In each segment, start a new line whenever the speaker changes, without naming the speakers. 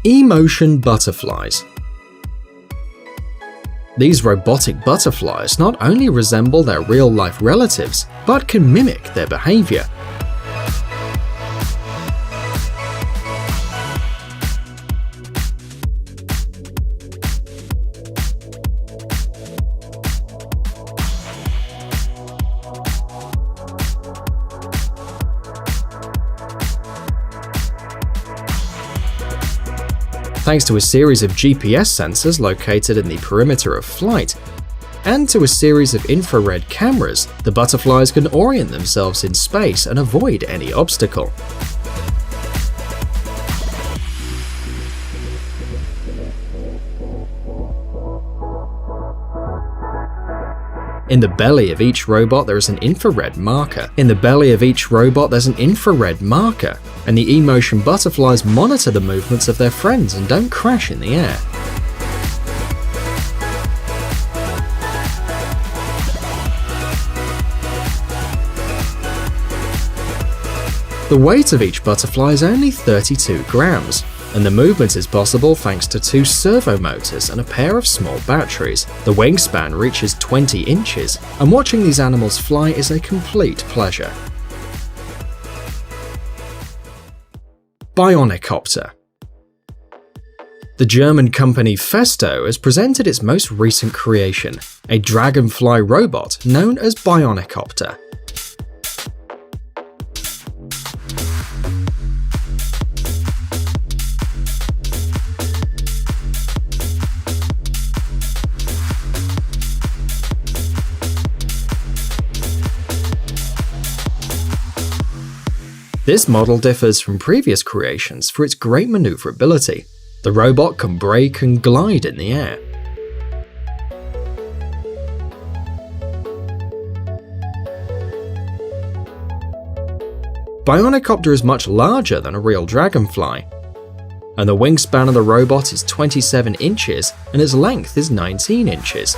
E-motion butterflies. These robotic butterflies not only resemble their real-life relatives, but can mimic their behavior. Thanks to a series of GPS sensors located in the perimeter of flight, and to a series of infrared cameras, the butterflies can orient themselves in space and avoid any obstacle. In the belly of each robot there is an infrared marker. And the E-motion butterflies monitor the movements of their friends and don't crash in the air. The weight of each butterfly is only 32 grams, and the movement is possible thanks to 2 servo motors and a pair of small batteries. The wingspan reaches 20 inches, and watching these animals fly is a complete pleasure. Bionicopter. The German company Festo has presented its most recent creation, a dragonfly robot known as Bionicopter. This model differs from previous creations for its great maneuverability. The robot can brake and glide in the air. Bionicopter is much larger than a real dragonfly, and the wingspan of the robot is 27 inches and its length is 19 inches.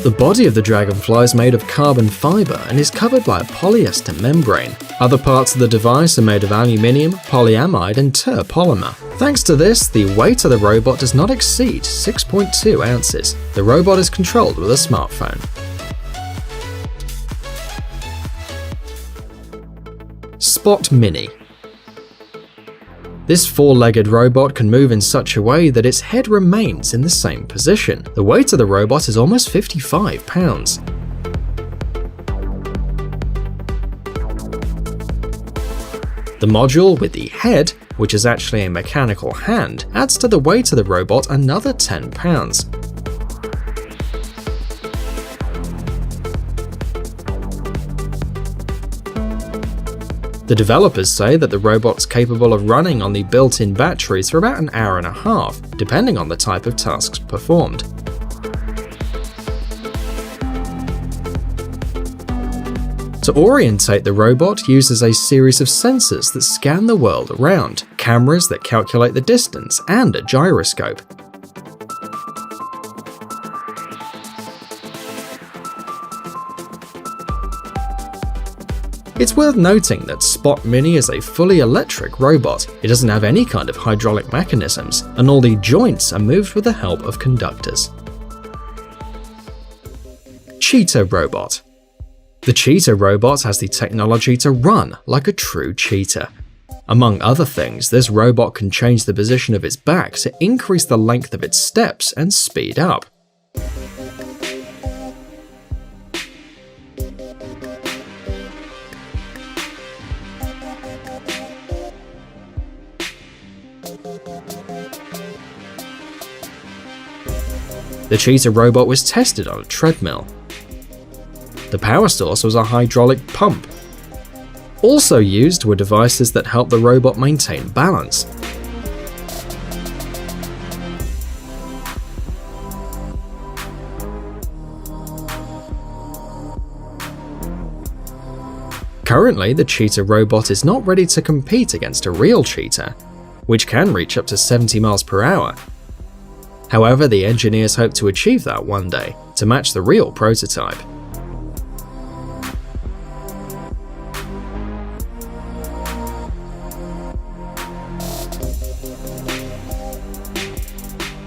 The body of the dragonfly is made of carbon fiber and is covered by a polyester membrane. Other parts of the device are made of aluminium, polyamide, and terpolymer. Thanks to this, the weight of the robot does not exceed 6.2 ounces. The robot is controlled with a smartphone. Spot Mini. This 4-legged robot can move in such a way that its head remains in the same position. The weight of the robot is almost 55 pounds. The module with the head, which is actually a mechanical hand, adds to the weight of the robot another 10 pounds. The developers say that the robot's capable of running on the built-in batteries for about an hour and a half, depending on the type of tasks performed. To orientate the robot uses a series of sensors that scan the world around, cameras that calculate the distance, and a gyroscope. It's worth noting that Spot Mini is a fully electric robot. It doesn't have any kind of hydraulic mechanisms, and all the joints are moved with the help of conductors. Cheetah Robot. The Cheetah robot has the technology to run like a true cheetah. Among other things, this robot can change the position of its back to increase the length of its steps and speed up. The Cheetah robot was tested on a treadmill. The power source was a hydraulic pump. Also used were devices that help the robot maintain balance. Currently, the Cheetah robot is not ready to compete against a real cheetah, which can reach up to 70 miles per hour. However, the engineers hope to achieve that one day to match the real prototype.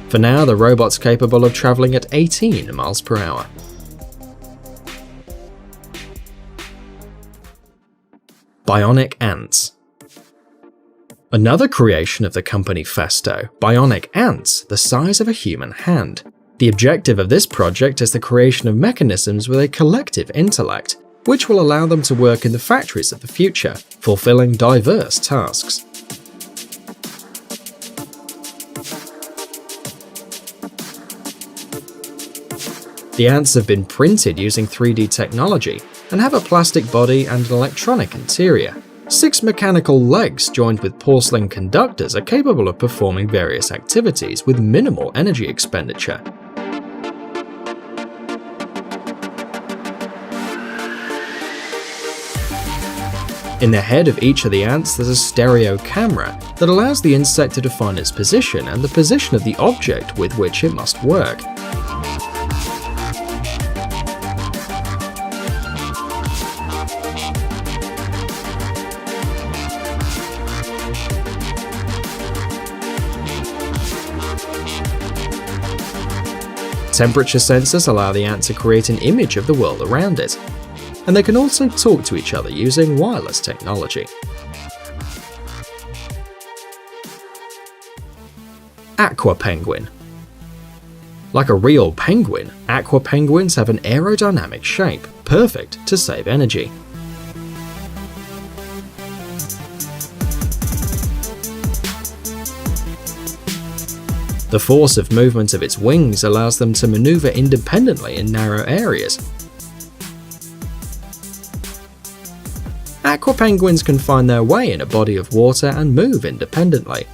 For now, the robot's capable of traveling at 18 miles per hour. Bionic ants. Another creation of the company Festo, bionic ants the size of a human hand. The objective of this project is the creation of mechanisms with a collective intellect, which will allow them to work in the factories of the future, fulfilling diverse tasks. The ants have been printed using 3D technology and have a plastic body and an electronic interior. 6 mechanical legs joined with porcelain conductors are capable of performing various activities with minimal energy expenditure. In the head of each of the ants there's a stereo camera that allows the insect to define its position and the position of the object with which it must work. Temperature sensors allow the ant to create an image of the world around it, and they can also talk to each other using wireless technology. Aqua penguin. Like a real penguin, aqua penguins have an aerodynamic shape, perfect to save energy. The force of movement of its wings allows them to maneuver independently in narrow areas. Aqua penguins can find their way in a body of water and move independently.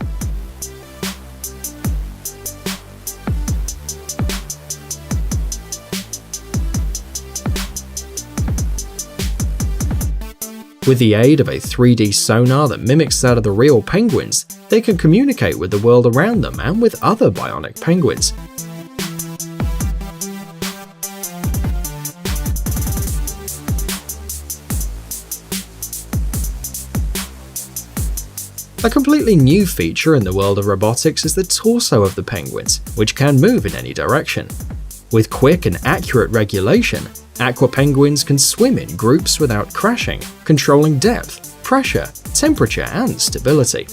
With the aid of a 3D sonar that mimics that of the real penguins, they can communicate with the world around them and with other bionic penguins. A completely new feature in the world of robotics is the torso of the penguins, which can move in any direction. With quick and accurate regulation, aqua penguins can swim in groups without crashing, controlling depth, pressure, temperature, and stability.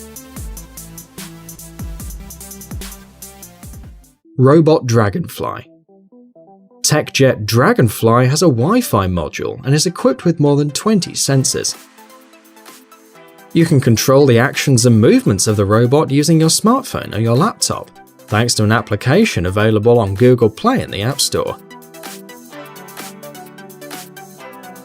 Robot Dragonfly. TechJet Dragonfly has a Wi-Fi module and is equipped with more than 20 sensors. You can control the actions and movements of the robot using your smartphone or your laptop, thanks to an application available on Google Play in the App Store.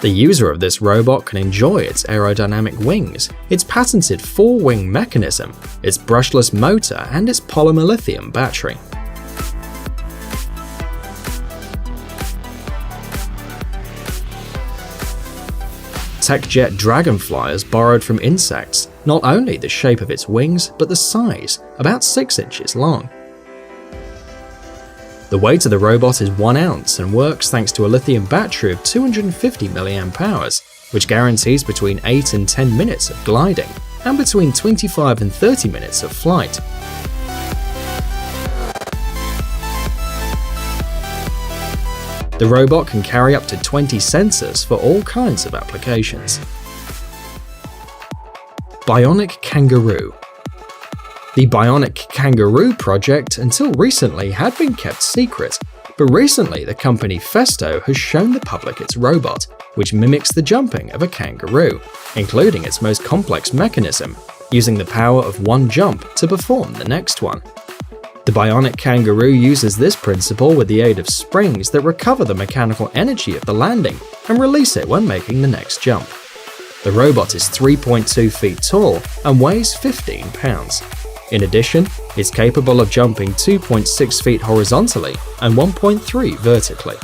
The user of this robot can enjoy its aerodynamic wings, its patented 4-wing mechanism, its brushless motor, and its polymer lithium battery. TechJet Dragonfly has borrowed from insects, not only the shape of its wings, but the size, about 6 inches long. The weight of the robot is 1 ounce and works thanks to a lithium battery of 250 mAh, which guarantees between 8 and 10 minutes of gliding, and between 25 and 30 minutes of flight. The robot can carry up to 20 sensors for all kinds of applications. Bionic Kangaroo. The Bionic Kangaroo project until recently had been kept secret, but recently the company Festo has shown the public its robot, which mimics the jumping of a kangaroo, including its most complex mechanism, using the power of one jump to perform the next one. The Bionic Kangaroo uses this principle with the aid of springs that recover the mechanical energy of the landing and release it when making the next jump. The robot is 3.2 feet tall and weighs 15 pounds. In addition, it's capable of jumping 2.6 feet horizontally and 1.3 vertically.